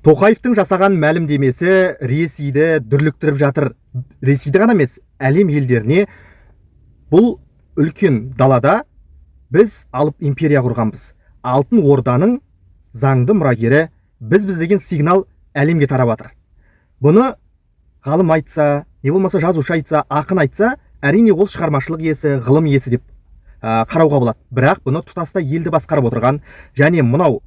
Тоқаевтың жасаған мәлімдемесі Ресейді дүрліктіріп жатыр. Ресейді ғана емес, әлем елдеріне бұл үлкен далада біз алып империя құрғанбыз. Алтын Орданың заңды мұрагері бізбіз деген сигнал әлемге тарап жатыр. Бұны ғалым айтса, не болмаса жазушы айтса, ақын айтса, әрине ол шығармашылық иесі, ғылым иесі деп қарауға болады. Бірақ бұны тұтастай елді басқарып отырған және мұнау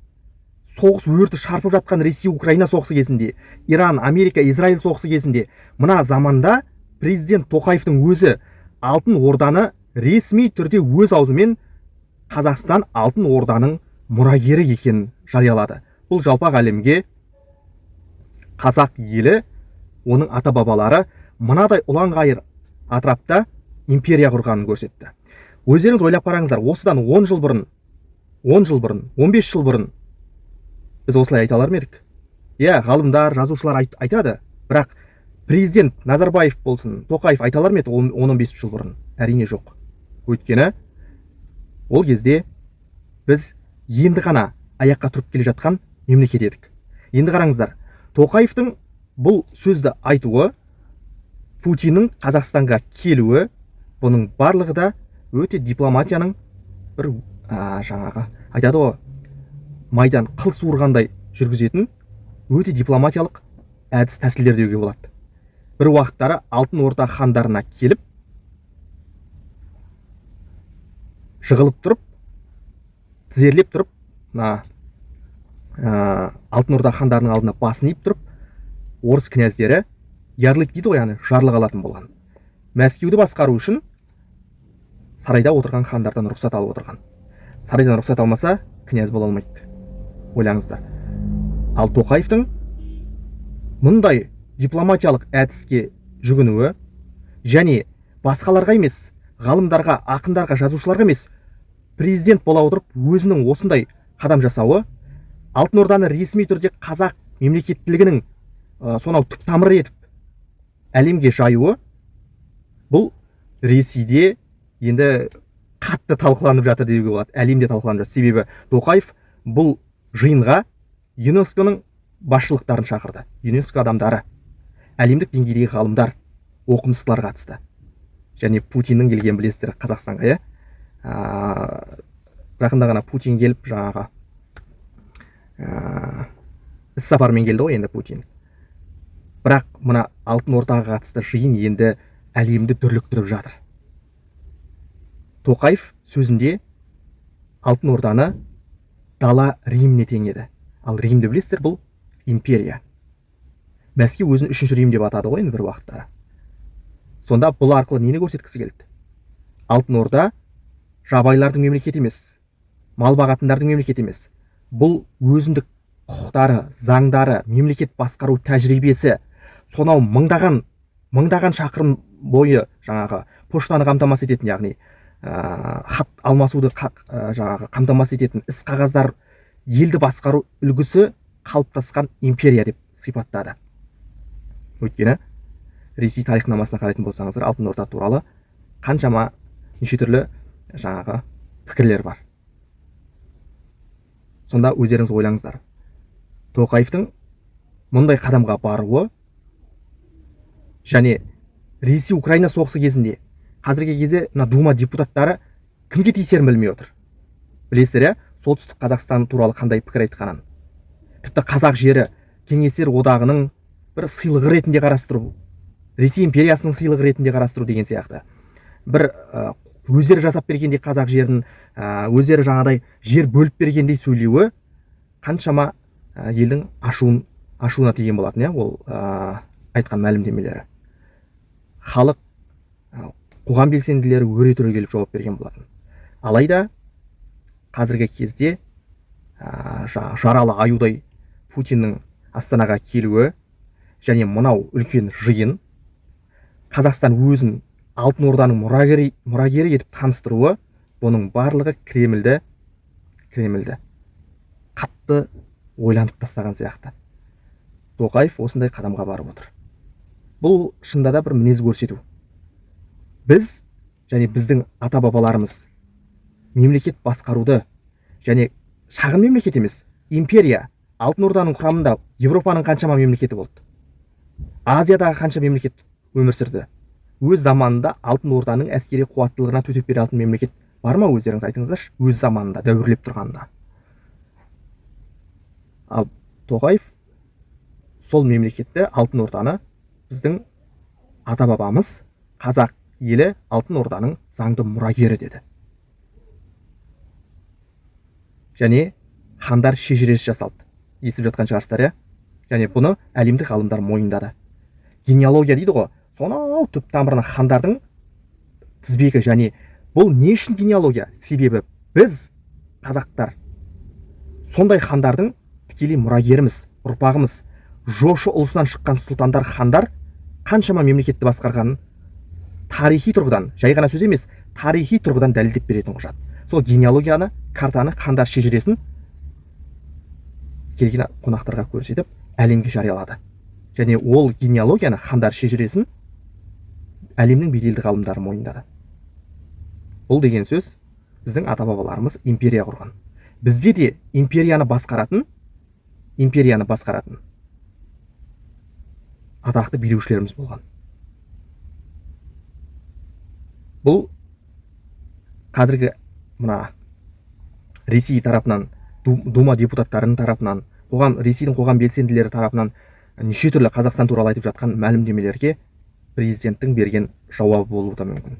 соғыс өрті шарпып жатқан Ресей-Украина соғысы кезінде, Иран, Америка, Израиль соғысы кезінде, мына заманда президент Тоқаевтың өзі Алтын Орданы ресми түрде өз аузымен Қазақстан Алтын Орданың мұрагері екенін жариялады. Бұл жалпақ әлемге қазақ елі, оның ата бабалары мынадай ұлан-ғайыр атырапта империя құрғанын көрсетті. Өздеріңіз ойлап қараңыздар, осыдан 10 жыл бұрын, 15 жыл бұрын біз осылай айта алар ма едік? Иә, ғалымдар, жазушылар айтады, бірақ президент Назарбаев болсын, Тоқаев айта алар ма еді 10-15 жыл бұрын? Әрине жоқ. Өйткені ол кезде біз енді ғана аяққа тұрып келе жатқан мемлекет едік. Енді қараңыздар, Тоқаевтың бұл сөзді айтуы, Путиннің Қазақстанға келуі, бұның барлығы да өте дипломатияның бір жаңағы айтады ғой, майдан қыл суырғандай жүргізетін өте дипломатиялық әдіс тәсілдер деуге болады. Бір уақыттары Алтын Орда хандарына келіп, жығылып тұрып, тізерлеп тұрып, Алтын Орда хандарының алдына басын иіп тұрып, орыс князьдері ярлык дейді ғой, яғни жарлық алатын болған. Мәскеуді басқару үшін сарайда отырған хандардан рұқсат алып отырған. Сарайдан рұқсат алмаса, князь бола алмайды. Ойлаңыздар. Ал Тоқаевтың мұндай дипломатиялық әдіске жүгінуі және басқаларға емес, ғалымдарға, ақындарға, жазушыларға емес, президент бола отырып өзінің осындай қадам жасауы, Алтын Орданы ресми түрде қазақ мемлекеттілігінің сонау түп тамыры етіп әлемге жаюы, бұл Ресейде енді қатты талқыланып жатыр деуге болады. Әлемде талқыланып жатыр. Себебі Тоқаев бұл жиынға ЮНЕСКО-ның басшылықтарын шақырды. ЮНЕСКО адамдары, әлемдік деңгейдегі ғалымдар, оқымыстылар қатысты. Және Путиннің келген, білесіздер, Қазақстанға, жақында ғана Путин келіп, жаңағы іс сапармен келді ғой енді Путин. Бірақ мына Алтын Ордаға қатысты жиын енді әлемді дүрліктіріп жатыр. Тоқаев сөзінде Алтын Орданы дала Риміне теңеді. Ал Римді білесіздер, бұл империя. Мәскеу өзін 3-ші Рим деп атады ғой енді бір уақыттары. Сонда бұл арқылы нені көрсеткісі келді? Алтын Орда жабайылардың мемлекеті емес, мал бағатындардың мемлекеті емес. Бұл өзіндік құқықтары, заңдары, мемлекет басқару тәжірибесі, сонау мыңдаған шақырым бойы жаңағы поштаны қамтамасыз ететін, яғни хат алмасуды жаңағы қамтамасыз ететін іс қағаздар, елді басқару үлгісі қалыптасқан империя деп сипаттады. Өйткені Ресей тарихнамасына қарайтын болсаңыздар, Алтын Орда туралы қаншама неше түрлі жаңағы пікірлер бар. Сонда өздеріңіз ойлаңыздар. Тоқаевтың мұндай қадамға баруы және Ресей-Украина соғысы кезінде қазіргі кезде Дума депутаттары кімге тиісерін білмей отыр. Білесіздер, солтүстік Қазақстан туралы қандай пікір айтқанын. Тіпті қазақ жері Кеңестер одағының бір сыйлығы ретінде қарастыру, Ресей империясының сыйлығы ретінде қарастыру деген сияқты. Бір өздері жасап бергендей қазақ жерін, өздері жаңадай жер бөліп бергендей сөйлеуі қаншама елдің ашуына тиген болатын, ол айтқан мәлімдемелері. Халық, қоғам белсенділері өре түрі келіп жауап берген болатын. Алайда қазіргі кезде жаралы аюдай Путиннің Астанаға келуі және мынау үлкен жиын Қазақстан өзін Алтын Орданың мұрагері етіп таныстыруы, бұның барлығы Кремльді қатты ойлантып тастаған сияқты. Тоқаев осындай қадамға барып отыр. Бұл шынында да бір мінез көрсету. Біз және біздің ата бабаларымыз мемлекет басқаруды және шағын мемлекет емес, империя алтын орданың құрамында Европаның қаншама мемлекеті болды, Азиядағы қанша мемлекет өмір сүрді. Өз заманында алтын орданың әскери қуаттылығына төтеп бере алатын мемлекет бар ма, өздеріңіз айтыңыздаршы, өз заманында дәуірлеп тұрғанда. Ал Тоқаев сол мемлекетті, алтын орданы, біздің ата бабамыз қазақ елі алтын орданың заңды мұрагері деді. Және хандар шежіресі жасалды. Естіп жатқан шығарсыздар, иә? Және бұны әлемдік ғалымдар мойындады. Генеалогия дейді ғой, сонау түп тамырына хандардың тізбегі. Және бұл не үшін генеалогия? Себебі біз қазақтар сондай хандардың тікелей мұрагеріміз, ұрпағымыз. Жошы ұлысынан шыққан сұлтандар, хандар қаншама мемлекетті басқарғанын тарихи тұрғыдан, жай ғана сөз емес, тарихи тұрғыдан дәлелдеп беретін құжат. Сол генеалогияны, картаны, хандар шежіресін келген қонақтарға көрсетіп, әлемге жариялады. Және ол генеалогияны, хандар шежіресін әлемнің беделді ғалымдары мойындады. Бұл деген сөз, біздің ата-бабаларымыз империя құрған. Бізде де империяны басқаратын атақты билеушілеріміз болған. Бұл қазіргі мына Ресей тарапынан, Дума депутаттарының тарапынан, Ресейдің қоғам белсенділері тарапынан неше түрлі Қазақстан туралы айтып жатқан мәлімдемелерге президенттің берген жауабы болуы да мүмкін.